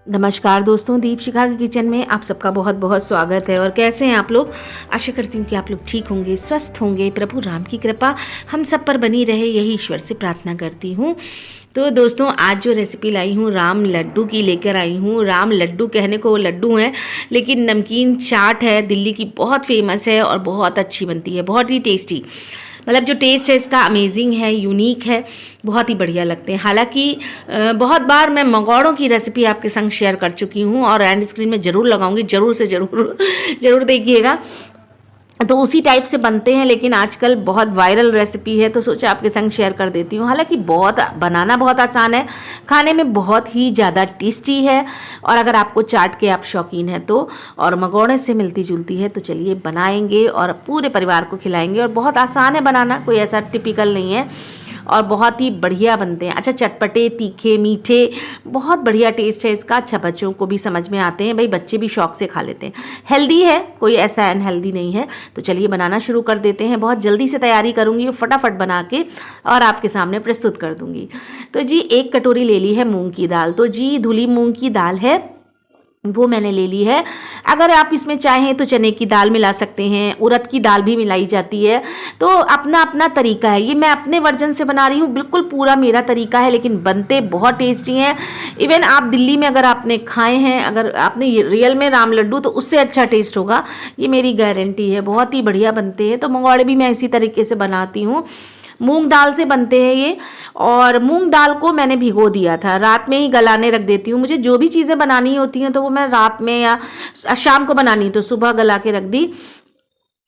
नमस्कार दोस्तों, दीपशिखा के किचन में आप सबका बहुत बहुत स्वागत है। और कैसे हैं आप लोग? आशा करती हूँ कि आप लोग ठीक होंगे, स्वस्थ होंगे। प्रभु राम की कृपा हम सब पर बनी रहे, यही ईश्वर से प्रार्थना करती हूँ। तो दोस्तों, आज जो रेसिपी लाई हूँ राम लड्डू की लेकर आई हूँ। राम लड्डू कहने को वो लड्डू हैं, लेकिन नमकीन चाट है, दिल्ली की बहुत फेमस है और बहुत अच्छी बनती है, बहुत ही टेस्टी। मतलब जो टेस्ट है इसका अमेजिंग है, यूनिक है, बहुत ही बढ़िया लगते हैं। हालांकि बहुत बार मैं मंगोड़ों की रेसिपी आपके संग शेयर कर चुकी हूँ और एंड स्क्रीन में ज़रूर लगाऊंगी, ज़रूर से ज़रूर ज़रूर देखिएगा। तो उसी टाइप से बनते हैं, लेकिन आजकल बहुत वायरल रेसिपी है तो सोचा आपके संग शेयर कर देती हूँ। हालांकि बहुत बनाना बहुत आसान है, खाने में बहुत ही ज़्यादा टेस्टी है। और अगर आपको चाट के आप शौकीन हैं तो, और मगोड़े से मिलती जुलती है, तो चलिए बनाएंगे और पूरे परिवार को खिलाएंगे। और बहुत आसान है बनाना, कोई ऐसा टिपिकल नहीं है और बहुत ही बढ़िया बनते हैं। अच्छा, चटपटे, तीखे, मीठे, बहुत बढ़िया टेस्ट है इसका। अच्छा, बच्चों को भी समझ में आते हैं, भाई बच्चे भी शौक से खा लेते हैं। हेल्दी है, कोई ऐसा अनहेल्दी नहीं है। तो चलिए बनाना शुरू कर देते हैं। बहुत जल्दी से तैयारी करूँगी, फटाफट बना के और आपके सामने प्रस्तुत कर दूँगी। तो जी, 1 कटोरी ले ली है मूँग की दाल। तो जी, धुली मूँग की दाल है, वो मैंने ले ली है। अगर आप इसमें चाहें तो चने की दाल मिला सकते हैं, उड़द की दाल भी मिलाई जाती है। तो अपना अपना तरीका है। ये मैं अपने वर्जन से बना रही हूँ, बिल्कुल पूरा मेरा तरीका है, लेकिन बनते बहुत टेस्टी हैं। इवन आप दिल्ली में अगर आपने खाए हैं, अगर आपने रियल में राम लड्डू, तो उससे अच्छा टेस्ट होगा, ये मेरी गारंटी है। बहुत ही बढ़िया बनते हैं। तो मंगोड़े भी मैं इसी तरीके से बनाती हूँ, मूंग दाल से बनते हैं ये। और मूंग दाल को मैंने भिगो दिया था, रात में ही गलाने रख देती हूँ। मुझे जो भी चीज़ें बनानी होती हैं तो वो मैं रात में या शाम को बनानी तो सुबह गला के रख दी।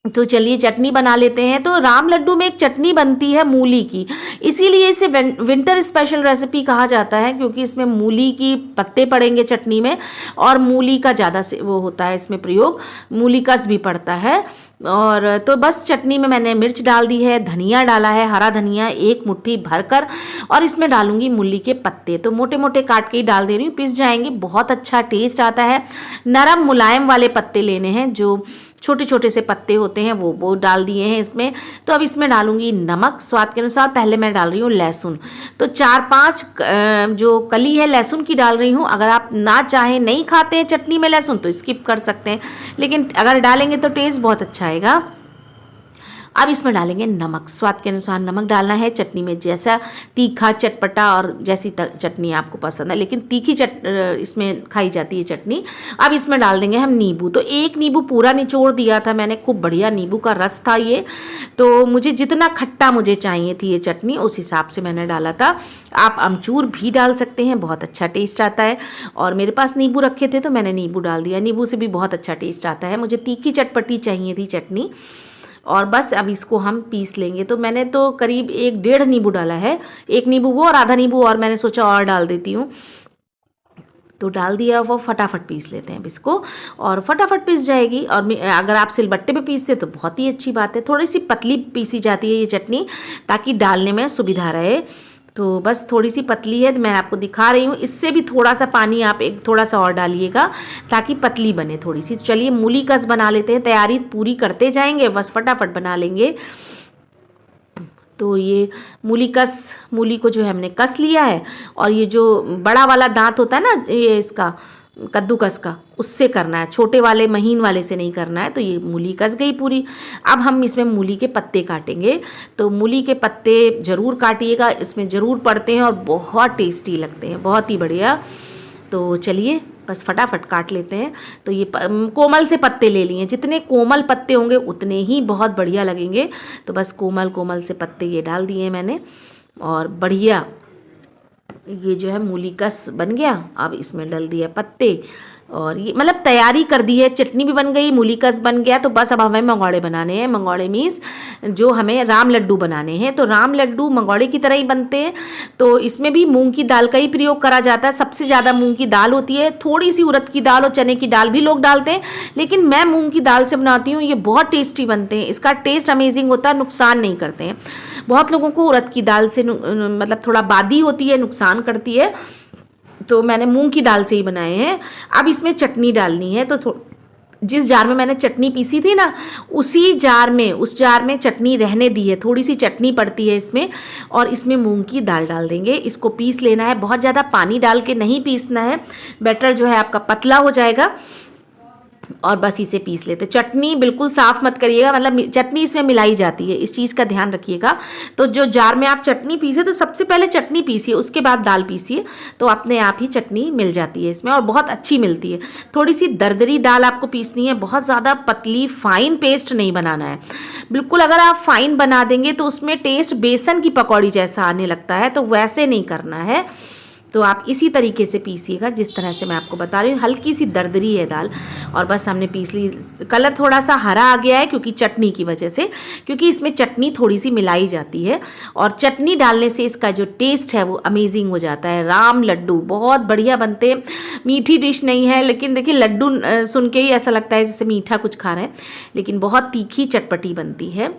तो चलिए चटनी बना लेते हैं। तो राम लड्डू में एक चटनी बनती है मूली की, इसीलिए इसे विंटर स्पेशल रेसिपी कहा जाता है, क्योंकि इसमें मूली की पत्ते पड़ेंगे चटनी में, और मूली का ज़्यादा से वो होता है इसमें प्रयोग, मूली कस भी पड़ता है। और तो बस चटनी में मैंने मिर्च डाल दी है, धनिया डाला है, हरा धनिया 1 मुट्ठी भरकर, और इसमें डालूंगी मूली के पत्ते। तो मोटे मोटे काट के ही डाल दे रही हूँ, पिस जाएंगे, बहुत अच्छा टेस्ट आता है। नरम मुलायम वाले पत्ते लेने हैं, जो छोटे छोटे से पत्ते होते हैं, वो डाल दिए हैं इसमें। तो अब इसमें डालूंगी नमक स्वाद के अनुसार। पहले मैं डाल रही हूँ लहसुन, तो 4-5 जो कली है लहसुन की डाल रही हूँ। अगर आप ना चाहें, नहीं खाते हैं चटनी में लहसुन, तो स्किप कर सकते हैं, लेकिन अगर डालेंगे तो टेस्ट बहुत अच्छा आएगा। अब इसमें डालेंगे नमक, स्वाद के अनुसार नमक डालना है। चटनी में जैसा तीखा, चटपटा और जैसी चटनी आपको पसंद है, लेकिन तीखी इसमें खाई जाती है चटनी। अब इसमें डाल देंगे हम नींबू। तो 1 नींबू पूरा निचोड़ दिया था मैंने, खूब बढ़िया नींबू का रस था ये। तो मुझे जितना खट्टा मुझे चाहिए थी ये चटनी, उस हिसाब से मैंने डाला था। आप अमचूर भी डाल सकते हैं, बहुत अच्छा टेस्ट आता है। और मेरे पास नींबू रखे थे तो मैंने नींबू डाल दिया, नींबू से भी बहुत अच्छा टेस्ट आता है। मुझे तीखी चटपटी चाहिए थी चटनी। और बस अब इसको हम पीस लेंगे। तो मैंने तो करीब 1-1.5 नींबू डाला है, 1 नींबू वो और आधा नींबू और मैंने सोचा और डाल देती हूँ, तो डाल दिया। वो फटाफट पीस लेते हैं अब इसको, और फटाफट पीस जाएगी। और अगर आप सिलबट्टे पे पीसते तो बहुत ही अच्छी बात है। थोड़ी सी पतली पीसी जाती है ये चटनी, ताकि डालने में सुविधा रहे। तो बस थोड़ी सी पतली है, मैं आपको दिखा रही हूँ। इससे भी थोड़ा सा पानी आप थोड़ा सा और डालिएगा, ताकि पतली बने थोड़ी सी। तो चलिए मूली कस बना लेते हैं, तैयारी पूरी करते जाएंगे, बस फटाफट बना लेंगे। तो ये मूली को जो है हमने कस लिया है, और ये जो बड़ा वाला दांत होता है ना ये इसका कद्दूकस का, उससे करना है, छोटे वाले महीन वाले से नहीं करना है। तो ये मूली कस गई पूरी। अब हम इसमें मूली के पत्ते काटेंगे। तो मूली के पत्ते ज़रूर काटिएगा, इसमें ज़रूर पड़ते हैं और बहुत टेस्टी लगते हैं, बहुत ही बढ़िया। तो चलिए बस फटाफट काट लेते हैं। तो ये कोमल से पत्ते ले लिए, जितने कोमल पत्ते होंगे उतने ही बहुत बढ़िया लगेंगे। तो बस कोमल कोमल से पत्ते ये डाल दिए मैंने, और बढ़िया ये जो है मूली कस बन गया। अब इसमें डाल दिया पत्ते, और ये मतलब तैयारी कर दी है, चटनी भी बन गई, मूली कस बन गया। तो बस अब हमें मंगोड़े बनाने हैं। मंगोड़े मीन्स जो हमें राम लड्डू बनाने हैं। तो राम लड्डू मंगोड़े की तरह ही बनते हैं। तो इसमें भी मूंग की दाल का ही प्रयोग करा जाता है, सबसे ज़्यादा मूंग की दाल होती है, थोड़ी सी उड़द की दाल और चने की दाल भी लोग डालते हैं, लेकिन मैं मूंग की दाल से बनाती हूँ। ये बहुत टेस्टी बनते हैं, इसका टेस्ट अमेजिंग होता है, नुकसान नहीं करते हैं। बहुत लोगों को उड़द की दाल से मतलब थोड़ा बादी होती है, नुकसान करती है। तो मैंने मूंग की दाल से ही बनाए हैं। अब इसमें चटनी डालनी है, तो जिस जार में मैंने चटनी पीसी थी ना, उस जार में चटनी रहने दी है, थोड़ी सी चटनी पड़ती है इसमें। और इसमें मूंग की दाल डाल देंगे, इसको पीस लेना है, बहुत ज़्यादा पानी डाल के नहीं पीसना है, बैटर जो है आपका पतला हो जाएगा। और बस इसे पीस लेते। चटनी बिल्कुल साफ मत करिएगा, मतलब चटनी इसमें मिलाई जाती है, इस चीज़ का ध्यान रखिएगा। तो जो जार में आप चटनी पीसे तो सबसे पहले चटनी पीसिए, उसके बाद दाल पीसिए, तो अपने आप ही चटनी मिल जाती है इसमें और बहुत अच्छी मिलती है। थोड़ी सी दरदरी दाल आपको पीसनी है, बहुत ज़्यादा पतली फाइन पेस्ट नहीं बनाना है बिल्कुल। अगर आप फाइन बना देंगे तो उसमें टेस्ट बेसन की पकौड़ी जैसा आने लगता है, तो वैसे नहीं करना है। तो आप इसी तरीके से पीसिएगा जिस तरह से मैं आपको बता रही हूँ। हल्की सी दरदरी है दाल और बस हमने पीस ली। कलर थोड़ा सा हरा आ गया है क्योंकि चटनी की वजह से, क्योंकि इसमें चटनी थोड़ी सी मिलाई जाती है और चटनी डालने से इसका जो टेस्ट है वो अमेजिंग हो जाता है। राम लड्डू बहुत बढ़िया बनते हैं। मीठी डिश नहीं है, लेकिन देखिए लड्डू सुन के ही ऐसा लगता है जैसे मीठा कुछ खा रहे हैं, लेकिन बहुत तीखी चटपटी बनती है।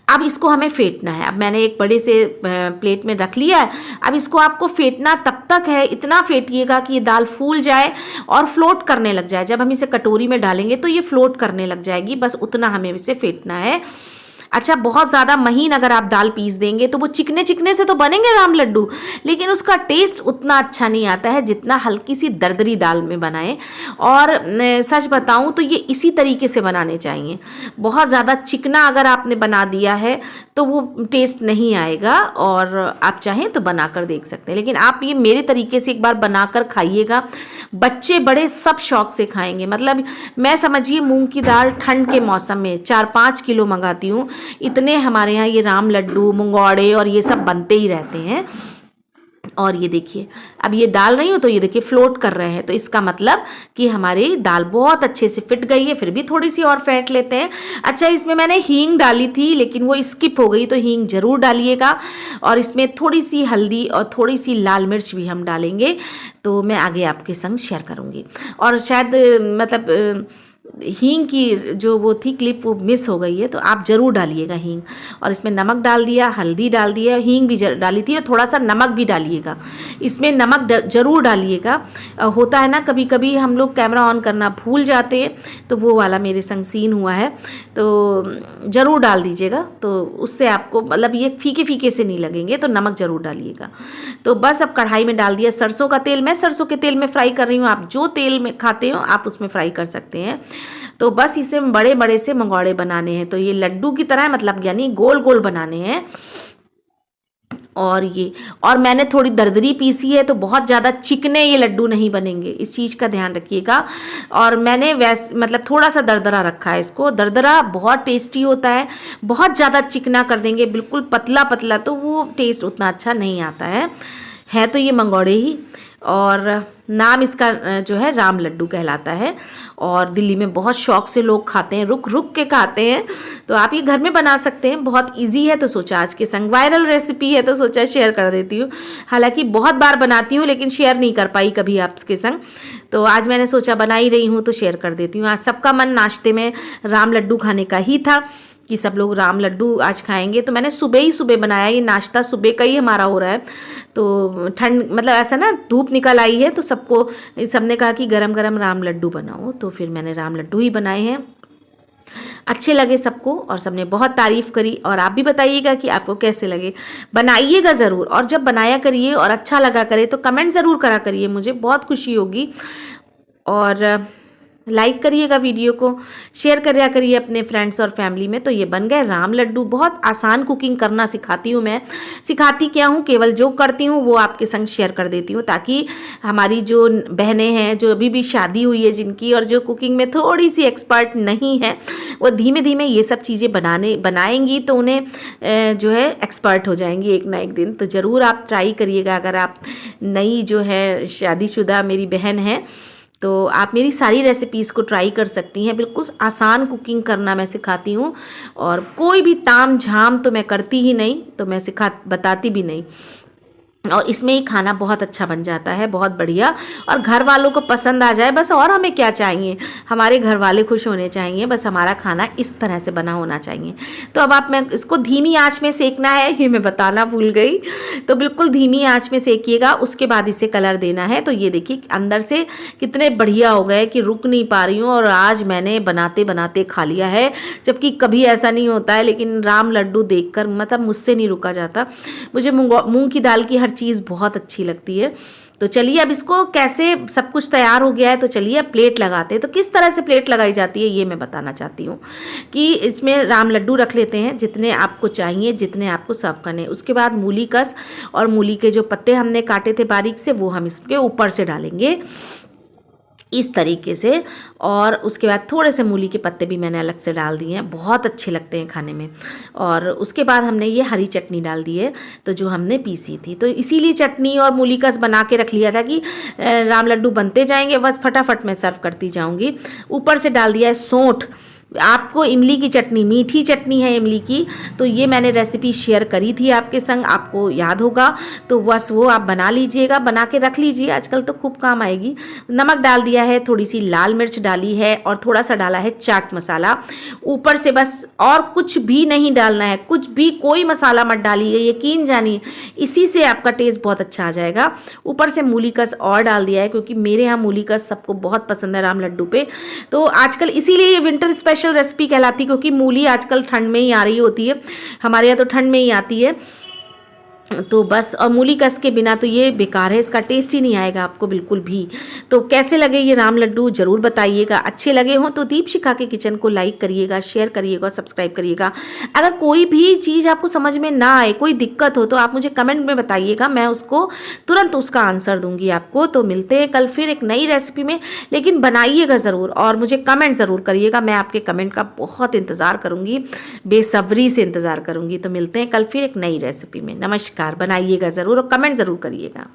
अब इसको हमें फेंटना है। अब मैंने एक बड़े से प्लेट में रख लिया है। अब इसको आपको फेंटना तब तक है, इतना फेंटिएगा कि ये दाल फूल जाए और फ्लोट करने लग जाए। जब हम इसे कटोरी में डालेंगे तो ये फ्लोट करने लग जाएगी, बस उतना हमें इसे फेंटना है। अच्छा, बहुत ज़्यादा महीन अगर आप दाल पीस देंगे तो वो चिकने चिकने से तो बनेंगे राम लड्डू, लेकिन उसका टेस्ट उतना अच्छा नहीं आता है जितना हल्की सी दरदरी दाल में बनाएं। और सच बताऊं तो ये इसी तरीके से बनाने चाहिए। बहुत ज़्यादा चिकना अगर आपने बना दिया है तो वो टेस्ट नहीं आएगा, और आप चाहें तो बनाकर देख सकते हैं। लेकिन आप ये मेरे तरीके से एक बार बनाकर खाइएगा, बच्चे बड़े सब शौक से खाएंगे। मतलब मैं समझिए मूंग की दाल ठंड के मौसम में 4-5 किलो मंगाती हूँ, इतने हमारे यहाँ ये राम लड्डू, मुंगौड़े और ये सब बनते ही रहते हैं। और ये देखिए, अब ये डाल रही हूँ तो ये देखिए फ्लोट कर रहे हैं, तो इसका मतलब कि हमारी दाल बहुत अच्छे से फिट गई है। फिर भी थोड़ी सी और फेंट लेते हैं। अच्छा, इसमें मैंने हींग डाली थी लेकिन वो स्किप हो गई, तो हींग जरूर डालिएगा। और इसमें थोड़ी सी हल्दी और थोड़ी सी लाल मिर्च भी हम डालेंगे, तो मैं आगे आपके संग शेयर करूँगी। और शायद मतलब हींग की जो वो थी क्लिप वो मिस हो गई है, तो आप ज़रूर डालिएगा हींग। और इसमें नमक डाल दिया, हल्दी डाल दिया, हींग भी डाली थी और थोड़ा सा नमक भी डालिएगा। इसमें नमक ज़रूर डालिएगा। होता है ना कभी कभी हम लोग कैमरा ऑन करना भूल जाते हैं, तो वो वाला मेरे संग सीन हुआ है, तो ज़रूर डाल दीजिएगा। तो उससे आपको मतलब ये फीके फीके से नहीं लगेंगे, तो नमक ज़रूर डालिएगा। तो बस अब कढ़ाई में डाल दिया सरसों का तेल। मैं सरसों के तेल में फ्राई कर रही हूँ, आप जो तेल में खाते हो आप उसमें फ्राई कर सकते हैं। तो बस इसे बड़े बड़े से मंगौड़े बनाने हैं, तो ये लड्डू की तरह मतलब यानी गोल गोल बनाने हैं। और मैंने थोड़ी दरदरी पीसी है, तो बहुत ज़्यादा चिकने ये लड्डू नहीं बनेंगे, इस चीज़ का ध्यान रखिएगा। और मैंने मतलब थोड़ा सा दरदरा रखा है इसको। दरदरा बहुत टेस्टी होता है। बहुत ज़्यादा चिकना कर देंगे बिल्कुल पतला पतला, तो वो टेस्ट उतना अच्छा नहीं आता है तो ये मंगौड़े ही। और नाम इसका जो है राम लड्डू कहलाता है। और दिल्ली में बहुत शौक से लोग खाते हैं, रुक रुक के खाते हैं। तो आप ये घर में बना सकते हैं, बहुत इजी है। तो सोचा आज के संग वायरल रेसिपी है तो सोचा शेयर कर देती हूँ। हालांकि बहुत बार बनाती हूँ लेकिन शेयर नहीं कर पाई कभी आपके संग, तो आज मैंने सोचा बना ही रही हूँ तो शेयर कर देती हूँ। आज सबका मन नाश्ते में राम लड्डू खाने का ही था कि सब लोग राम लड्डू आज खाएंगे, तो मैंने सुबह ही सुबह बनाया। ये नाश्ता सुबह का ही हमारा हो रहा है। तो ठंड मतलब ऐसा ना धूप निकल आई है, तो सबने कहा कि गरम गरम राम लड्डू बनाओ, तो फिर मैंने राम लड्डू ही बनाए हैं। अच्छे लगे सबको और सबने बहुत तारीफ़ करी। और आप भी बताइएगा कि आपको कैसे लगे, बनाइएगा ज़रूर। और जब बनाया करिए और अच्छा लगा करे तो कमेंट ज़रूर करा करिए, मुझे बहुत खुशी होगी। और लाइक करिएगा वीडियो को, शेयर करिए करिए अपने फ्रेंड्स और फैमिली में। तो ये बन गए राम लड्डू। बहुत आसान कुकिंग करना सिखाती हूँ मैं। सिखाती क्या हूँ, केवल जो करती हूँ वो आपके संग शेयर कर देती हूँ, ताकि हमारी जो बहनें हैं जो अभी भी शादी हुई है जिनकी, और जो कुकिंग में थोड़ी सी एक्सपर्ट नहीं है, वो धीमे धीमे ये सब चीज़ें बनाएंगी तो उन्हें जो है एक्सपर्ट हो जाएंगी एक ना एक दिन। तो ज़रूर आप ट्राई करिएगा। अगर आप नई जो है शादीशुदा मेरी बहन है तो आप मेरी सारी रेसिपीज़ को ट्राई कर सकती हैं। बिल्कुल आसान कुकिंग करना मैं सिखाती हूँ, और कोई भी ताम झाम तो मैं करती ही नहीं, तो मैं बताती भी नहीं। और इसमें ही खाना बहुत अच्छा बन जाता है, बहुत बढ़िया। और घर वालों को पसंद आ जाए बस, और हमें क्या चाहिए, हमारे घर वाले खुश होने चाहिए, बस हमारा खाना इस तरह से बना होना चाहिए। तो अब आप, मैं इसको धीमी आंच में सेकना है, ये मैं बताना भूल गई, तो बिल्कुल धीमी आंच में सेकिएगा। उसके बाद इसे कलर देना है। तो ये देखिए अंदर से कितने बढ़िया हो गए कि रुक नहीं पा रही हूँ, और आज मैंने बनाते बनाते खा लिया है, जबकि कभी ऐसा नहीं होता है, लेकिन राम लड्डू देखकर मतलब मुझसे नहीं रुका जाता। मुझे मूंग की दाल की हर चीज़ बहुत अच्छी लगती है। तो चलिए अब इसको कैसे, सब कुछ तैयार हो गया है, तो चलिए अब प्लेट लगाते हैं। तो किस तरह से प्लेट लगाई जाती है ये मैं बताना चाहती हूँ कि इसमें राम लड्डू रख लेते हैं जितने आपको चाहिए, जितने आपको सर्व करने। उसके बाद मूली कस और मूली के जो पत्ते हमने काटे थे बारीक से, वो हम इसके ऊपर से डालेंगे इस तरीके से। और उसके बाद थोड़े से मूली के पत्ते भी मैंने अलग से डाल दिए हैं, बहुत अच्छे लगते हैं खाने में। और उसके बाद हमने ये हरी चटनी डाल दी है, तो जो हमने पीसी थी, तो इसीलिए चटनी और मूली का बना के रख लिया था कि राम लड्डू बनते जाएंगे, बस फटाफट मैं सर्व करती जाऊंगी। ऊपर से डाल दिया है सौंठ। आपको इमली की चटनी, मीठी चटनी है इमली की, तो ये मैंने रेसिपी शेयर करी थी आपके संग, आपको याद होगा, तो बस वो आप बना लीजिएगा, बना के रख लीजिए, आजकल तो खूब काम आएगी। नमक डाल दिया है, थोड़ी सी लाल मिर्च डाली है, और थोड़ा सा डाला है चाट मसाला ऊपर से, बस। और कुछ भी नहीं डालना है, कुछ भी, कोई मसाला मत डालिए, यकीन जानिए इसी से आपका टेस्ट बहुत अच्छा आ जाएगा। ऊपर से मूली कस और डाल दिया है, क्योंकि मेरे यहाँ मूली कस सबको बहुत पसंद है राम लड्डू पे। तो आजकल इसीलिए ये विंटर स्पेशल रेसिपी कहलाती, क्योंकि मूली आजकल ठंड में ही आ रही होती है, हमारे यहाँ तो ठंड में ही आती है। तो बस, और मूली कस के बिना तो ये बेकार है, इसका टेस्ट ही नहीं आएगा आपको बिल्कुल भी। तो कैसे लगे ये राम लड्डू ज़रूर बताइएगा। अच्छे लगे हों तो दीपशिखा के किचन को लाइक करिएगा, शेयर करिएगा, सब्सक्राइब करिएगा। अगर कोई भी चीज़ आपको समझ में ना आए, कोई दिक्कत हो, तो आप मुझे कमेंट में बताइएगा, मैं उसको तुरंत उसका आंसर दूंगी आपको। तो मिलते हैं कल फिर एक नई रेसिपी में, लेकिन बनाइएगा ज़रूर और मुझे कमेंट ज़रूर करिएगा। मैं आपके कमेंट का बहुत इंतज़ार करूँगी, बेसब्री से इंतज़ार करूँगी। तो मिलते हैं कल फिर एक नई रेसिपी में। नमस्कार, बनाइएगा ज़रूर और कमेंट ज़रूर करिएगा।